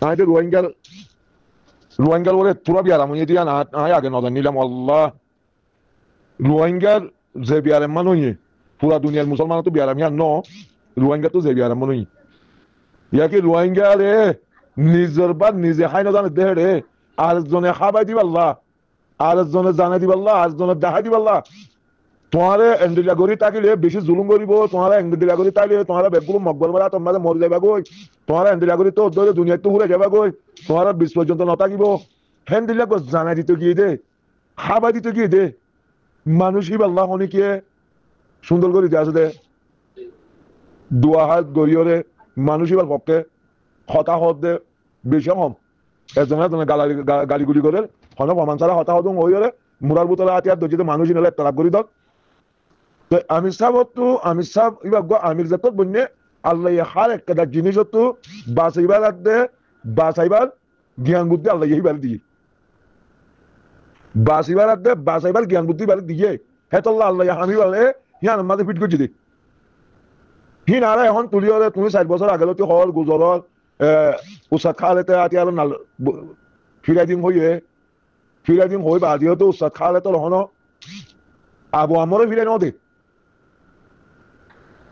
আইতে রোহিঙ্গার বলে তোরা বিয়ার আমি দিয়া না আয় আগে নজর নিলাম আল্লাহ রোহিঙ্গার যে বিয়ার মানুষ পুরা দুনিয়ার মুসলমান তো বিয়ার আমি আর ন রোহিঙ্গা তো যে বিয়ার মানুষ ইয়াকে রোহিঙ্গা রে নিজের বা নিজে হাই না জানে দেহে রে আর জনে খাবাই দিবাল্লাহ আর জনে জানে দিবাল্লাহ আর জনে দেখাই দিবাল্লাহ তোমারে এন্ডিলা গরি তাকিলে বেশি জুলুম করিব তোমারা এন্ডিলা গরি তাইলে তোমারা বেগুলো মকবল বেলা তোমাদের মরে যাবা গই তোমারা এন্ডিলা গরি তো ধরে দুনিয়াতে ঘুরে যাবা গই তোমারা 20 পর্যন্ত নতাকিব হেন্ডিলা গো জানা দিতে গিয়ে দে খাবা দিতে গিয়ে দে মানুষই আল্লাহ অনেকে সুন্দর করে দিয়ে আছে দে দোয়া হাত গরিয়রে মানুষই পক্ষে হতাহত দে বেশি কম এজনে এজনে গালিগুলি করে হন প্রমাণ ছাড়া হতাহত হইলে মুরার বোতলে আতিয়ার দর্জিত মানুষই নিলে তালাপ করি দক আমির সাহেবতো আমির সাহেব এবার আমির জাতত বন্যে আল্লাহ হার একটা জিনিস তো বাঁচাইবার লাগবে বাঁচাইবার জ্ঞান বুদ্ধি আল্লাহ এইবার দিয়ে বাঁচিবার লাগবে বাঁচাইবার জ্ঞান বুদ্ধি বার দিয়ে হেতল্লা আল্লাহ আমি বলে হিয়ান মাঝে ফিট করছি দেখ হি নারা এখন তুলি হলে তুমি 4 বছর আগে হল গুজরর উৎসাদ খালেতে আতি আর নাল ফিরাই দিন হই বাদিও তো উৎসাদ খালেতে রহন আবু আমরও ফিরে ন দে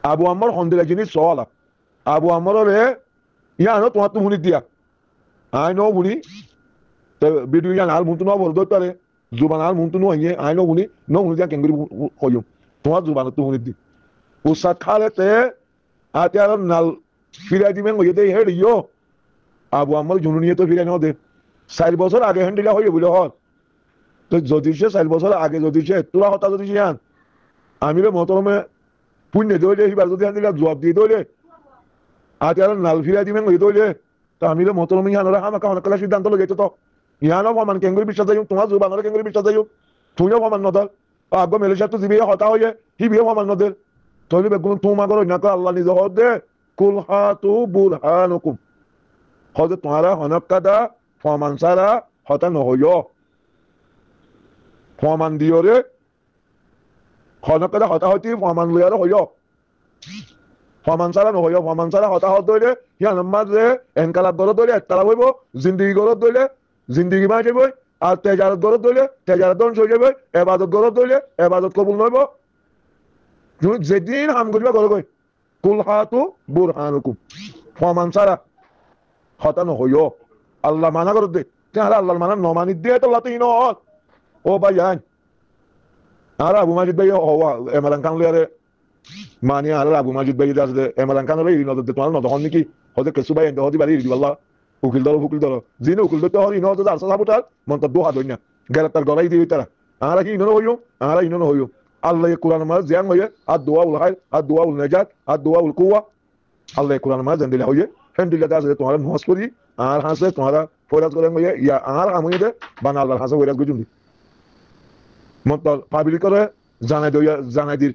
আবু আম্মর হন্দিলা জিনিস সওয়ালা আবু আম্মরে ইয়ানো তোমার তো হুনি দিয়া আই নো হুনি বিডু ইয়ান আর মুন্তু ন বল দইতারে জুবান আর মুন্তু ন ইয়ে আই নো হুনি দিয়া কেঙ্গুরি হইম তোমার জুবান তো হুনি দি উসাদ খালেতে আতিয়ার নাল ফিরাই দিবেন হইয়ে দে হে রিও আবু আম্মর জুনু নিয়ে তো ফিরে ন দে 4 বছর আগে হন্দিলা হইয়ে বলে হল তো যদি সে 4 বছর আগে যদি সে তোরা হতা যদি ইয়ান আমি রে মতরমে পুণ্য দইলে হিবার যদি আনদিলা জবাব দিয়ে দইলে আতিয়ার নাল ফিরাই দিবেন হইয়ে দইলে তা আমি রে মতরমে ইয়ানরা হামাকা অনেকলা সিদ্ধান্ত লই যাইতো তো ইয়ানো প্রমাণ কেঙ্গুরি বিশ্বাস যাইম তোমার জুবানরে কেঙ্গুরি বিশ্বাস যাইম তুইও প্রমাণ নদর আগ মেলেশিয়া তো জিবিয়ে হতা হইয়ে হিবিয়ে প্রমাণ নদর তইলে বেগুন তোমা করো না আল্লাহ নিজে হদ দে কুল হাতু বুরহানুকুম হদ তোমারা হনকাদা প্রমাণ ছাড়া হতা নহইও প্রমাণ দিওরে হনকাদা হতা হইতি প্রমাণ লইয়ারে হইও প্রমাণ ছাড়া নহইও প্রমাণ ছাড়া হতাহত দইলে হিয়ান মাঝে এনকালাব গরত দইলে একতালা হইব জিন্দিগি গরত দইলে জিন্দিগি মাই যাইব আর তেজারত গরত দইলে তেজারত দন সই যাইব এবাদত গরত দইলে এবাদত কবুল নইব যেদিন হাম করিবা গর গই কুল হাতু বুরহানুকুম প্রমাণ ছাড়া হতা নহইও আল্লাহ মানা করত দে তাহলে আল্লাহ মানা নমানি দিয়ে তো লাতে ইনো ও ভাই আইন আর আবু মাজিদ ভাই হওয়া এমালান কান লইয়ারে মানি আর আবু মাজিদ ভাই আছে এমালান কান লই নদ তোমার নদ হন নাকি হতে কেসু ভাই এন্ড হদি বাড়ি দি আল্লাহ উকিল দল জিনে উকিল দল হরি নদ আর সাবুতার মন্ত দোহা দইনা গেলাতার গলাই দি তারা আরা কি ইনো হইও আরা ইনো হইও আল্লাহ কোরআন মা জিয়ান হইয়ে আর দোয়া উল খাইর আর দোয়া উল নাজাত আর দোয়া উল কুওয়া আল্লাহ কোরআন মা জান দিলা হইয়ে হেন্দিলা দাসে তোমার নমাজ পড়ি আর হাসে তোমারা ফরাজ করেন হইয়ে ইয়া আর আমুই দে বানা আল্লাহর হাসে ওইরাজ গুজুম দি মত পাবলিক করে জানাই দিই